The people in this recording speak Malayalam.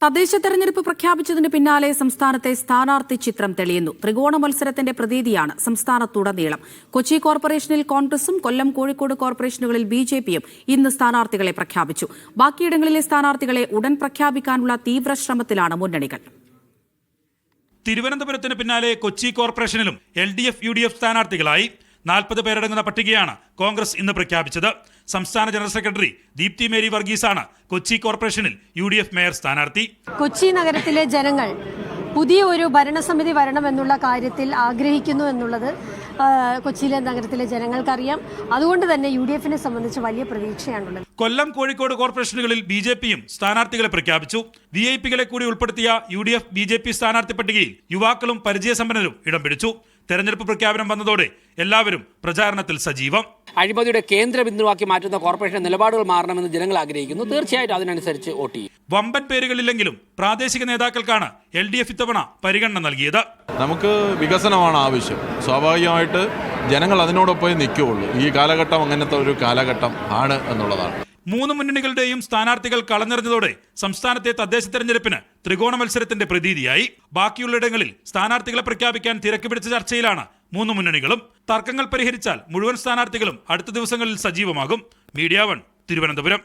തദ്ദേശ തെരഞ്ഞെടുപ്പ് പ്രഖ്യാപിച്ചതിന് പിന്നാലെ സംസ്ഥാനത്തെ സ്ഥാനാർത്ഥി ചിത്രം തെളിയുന്നു. ത്രികോണ മത്സരത്തിന്റെ പ്രതീതിയാണ് സംസ്ഥാനത്തുടനീളം. കൊച്ചി കോർപ്പറേഷനിൽ കോൺഗ്രസും കൊല്ലം, കോഴിക്കോട് കോർപ്പറേഷനുകളിൽ ബിജെപിയും ഇന്ന് സ്ഥാനാർത്ഥികളെ പ്രഖ്യാപിച്ചു. ബാക്കിയിടങ്ങളിലെ സ്ഥാനാർത്ഥികളെ ഉടൻ പ്രഖ്യാപിക്കാനുള്ള തീവ്ര ശ്രമത്തിലാണ് മുന്നണികൾ. തിരുവനന്തപുരത്തിന് പിന്നാലെ കൊച്ചി കോർപ്പറേഷനിലും LDF, UDF സ്ഥാനാർത്ഥികളായി 40 പേരടങ്ങുന്ന പട്ടികയാണ് കോൺഗ്രസ് ഇന്ന് പ്രഖ്യാപിച്ചത്. സംസ്ഥാന ജനറൽ സെക്രട്ടറി ദീപ്തി മേരി വർഗീസാണ് കൊച്ചി കോർപ്പറേഷനിൽ UDF മേയർ സ്ഥാനാർത്ഥി. കൊച്ചി നഗരത്തിലെ ജനങ്ങൾ പുതിയ ഒരു ഭരണസമിതി വരണമെന്നുള്ള കാര്യത്തിൽ ആഗ്രഹിക്കുന്നു എന്നുള്ളത് കൊച്ചിയിലെ നഗരത്തിലെ ജനങ്ങൾക്കറിയാം. അതുകൊണ്ട് തന്നെ UDFനെ സംബന്ധിച്ച് വലിയ പ്രതീക്ഷയാണുള്ളത്. കൊല്ലം, കോഴിക്കോട് കോർപ്പറേഷനുകളിൽ ബിജെപിയും സ്ഥാനാർത്ഥികളെ പ്രഖ്യാപിച്ചു. വിഐപികളെ കൂടി ഉൾപ്പെടുത്തിയ UDF, BJP സ്ഥാനാർത്ഥി പട്ടികയിൽ യുവാക്കളും പരിചയസമ്പന്നരും ഇടം പിടിച്ചു. തെരഞ്ഞെടുപ്പ് പ്രഖ്യാപനം വന്നതോടെ എല്ലാവരും പ്രചാരണത്തിൽ സജീവം. അഴിമതിയുടെ കേന്ദ്ര ബിന്ദുവാക്കി മാറ്റുന്ന കോർപ്പറേഷൻ നിലപാടുകൾ മാറണമെന്ന് ജനങ്ങൾ ആഗ്രഹിക്കുന്നു. തീർച്ചയായിട്ടും അതിനനുസരിച്ച് വോട്ട് ചെയ്യും. വമ്പൻ പേരുകളില്ലെങ്കിലും പ്രാദേശിക നേതാക്കൾക്കാണ് LDF ഇത്തവണ പരിഗണന നൽകിയത്. നമുക്ക് വികസനമാണ് ആവശ്യം. സ്വാഭാവികമായിട്ട് ജനങ്ങൾ അതിനോടൊപ്പം നിൽക്കുകയുള്ളൂ. ഈ കാലഘട്ടം അങ്ങനത്തെ ഒരു കാലഘട്ടം ആണ് എന്നുള്ളതാണ്. 3 മുന്നണികളുടെയും സ്ഥാനാർത്ഥികൾ കളഞ്ഞെറിഞ്ഞതോടെ സംസ്ഥാനത്തെ തദ്ദേശ തെരഞ്ഞെടുപ്പിന് ത്രികോണ മത്സരത്തിന്റെ പ്രതീതിയായി. ബാക്കിയുള്ളിടങ്ങളിൽ സ്ഥാനാർത്ഥികളെ പ്രഖ്യാപിക്കാൻ തിരക്ക് പിടിച്ച ചർച്ചയിലാണ് 3 മുന്നണികളും. തർക്കങ്ങൾ പരിഹരിച്ചാൽ മുഴുവൻ സ്ഥാനാർത്ഥികളും അടുത്ത ദിവസങ്ങളിൽ സജീവമാകും. മീഡിയ 1 തിരുവനന്തപുരം.